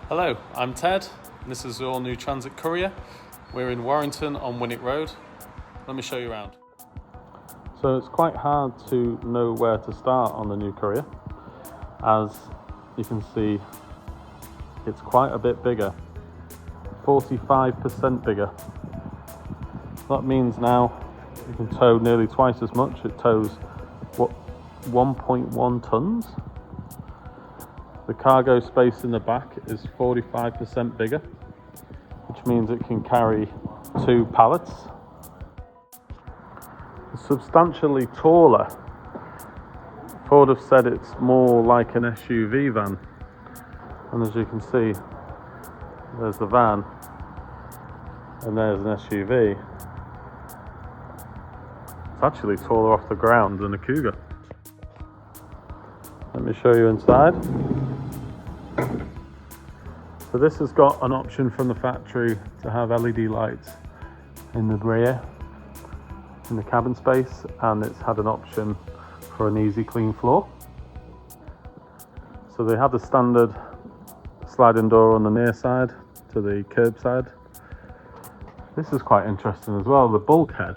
Hello, I'm Ted, and this is the All New Courier. We're in Warrington on Winwick Road. Let me show you around. So it's quite hard to know where to start on the new Courier. As you can see, it's quite a bit bigger, 45% bigger. That means now you can tow nearly twice as much. It tows 1.1 tons. The cargo space in the back is 45% bigger, which means it can carry 2 pallets. It's substantially taller. Ford have said it's more like an SUV van. And as you can see, there's the van and there's an SUV. It's actually taller off the ground than a Cougar. Let me show you inside. So this has got an option from the factory to have LED lights in the rear, in the cabin space, and it's had an option for an easy clean floor. So they have the standard sliding door on the near side to the curb side. This is quite interesting as well, the bulkhead.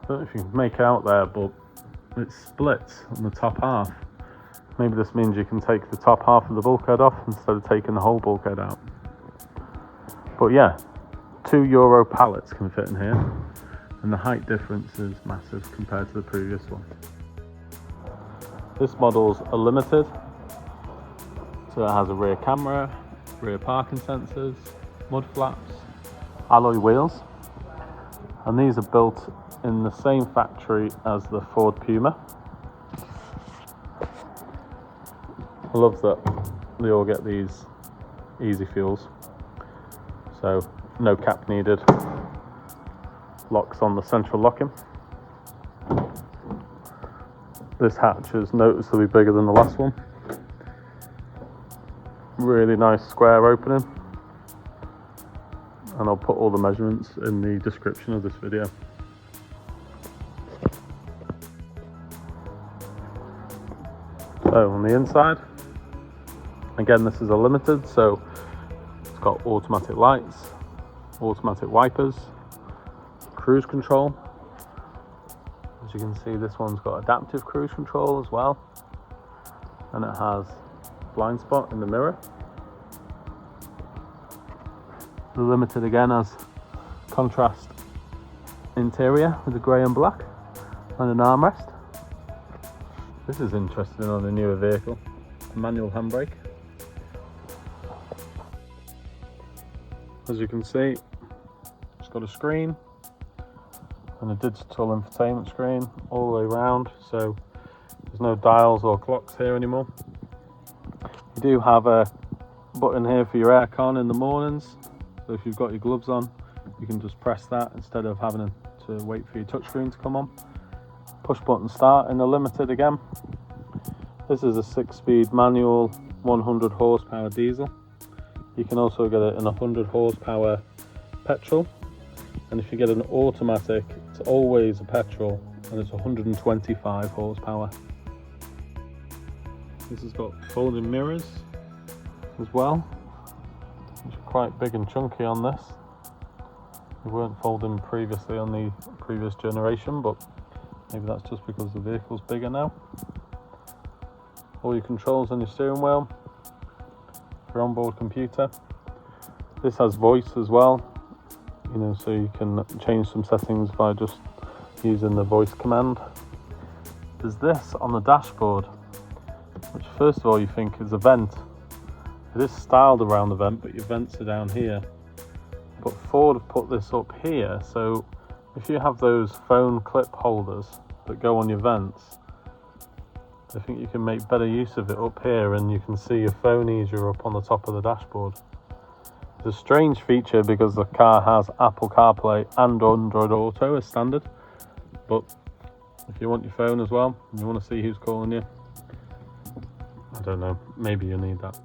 I don't know if you can make out there, but it splits on the top half. Maybe this means you can take the top half of the bulkhead off instead of taking the whole bulkhead out. But yeah, 2 Euro pallets can fit in here, and the height difference is massive compared to the previous one. This model's a Limited, so it has a rear camera, rear parking sensors, mud flaps, alloy wheels, and these are built in the same factory as the Ford Puma. I love that they all get these easy fuels, so no cap needed. Locks on the central locking. This hatch is noticeably bigger than the last one. Really nice square opening, and I'll put all the measurements in the description of this video. So on the inside, again, this is a Limited, so it's got automatic lights, automatic wipers, cruise control. As you can see, this one's got adaptive cruise control as well, and it has blind spot in the mirror. The Limited again has contrast interior with the grey and black, and an armrest. This is interesting on a newer vehicle, a manual handbrake. As you can see, it's got a screen and a digital infotainment screen all the way around, so there's no dials or clocks here anymore. You do have a button here for your aircon in the mornings, so if you've got your gloves on, you can just press that instead of having to wait for your touchscreen to come on. Push button start in the Limited again. This is a 6-speed manual 100 horsepower diesel. You can also get it in 100 horsepower petrol, and if you get an automatic, it's always a petrol, and it's 125 horsepower. This has got folding mirrors as well, which are quite big and chunky on this. They weren't folding previously on the previous generation, but maybe that's just because the vehicle's bigger now. All your controls on your steering wheel, your onboard computer. This has voice as well, so you can change some settings by just using the voice command. There's this on the dashboard, which first of all you think is a vent. It is styled around the vent, but your vents are down here. But Ford have put this up here, so if you have those phone clip holders that go on your vents, I think you can make better use of it up here, and you can see your phone easier up on the top of the dashboard. It's a strange feature because the car has Apple CarPlay and Android Auto as standard, but if you want your phone as well, and you want to see who's calling you, I don't know, maybe you need that.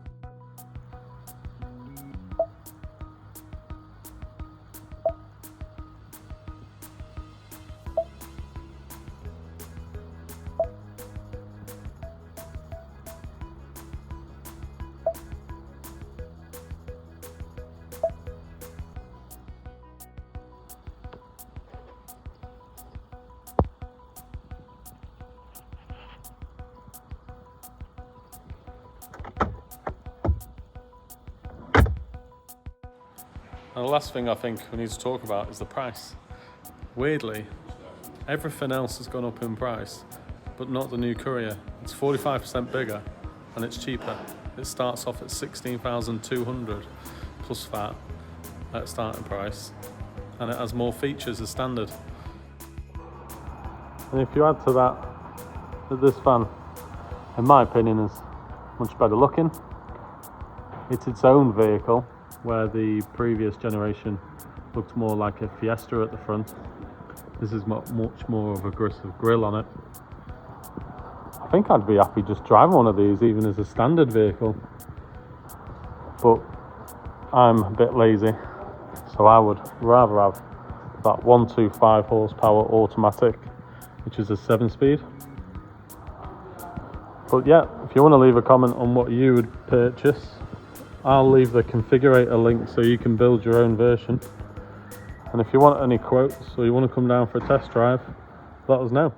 And the last thing I think we need to talk about is the price. Weirdly, everything else has gone up in price, but not the new Courier. It's 45% bigger and it's cheaper. It starts off at 16,200 plus VAT at starting price, and it has more features as standard. And if you add to that this van, in my opinion, is much better looking. It's its own vehicle, where the previous generation looked more like a Fiesta at the front. This is much more of a aggressive grille on it. I think I'd be happy just driving one of these even as a standard vehicle, but I'm a bit lazy, so I would rather have that 125 horsepower automatic, which is a 7-speed. But yeah, if you want to leave a comment on what you would purchase, I'll leave the configurator link so you can build your own version. And if you want any quotes or you want to come down for a test drive, let us know.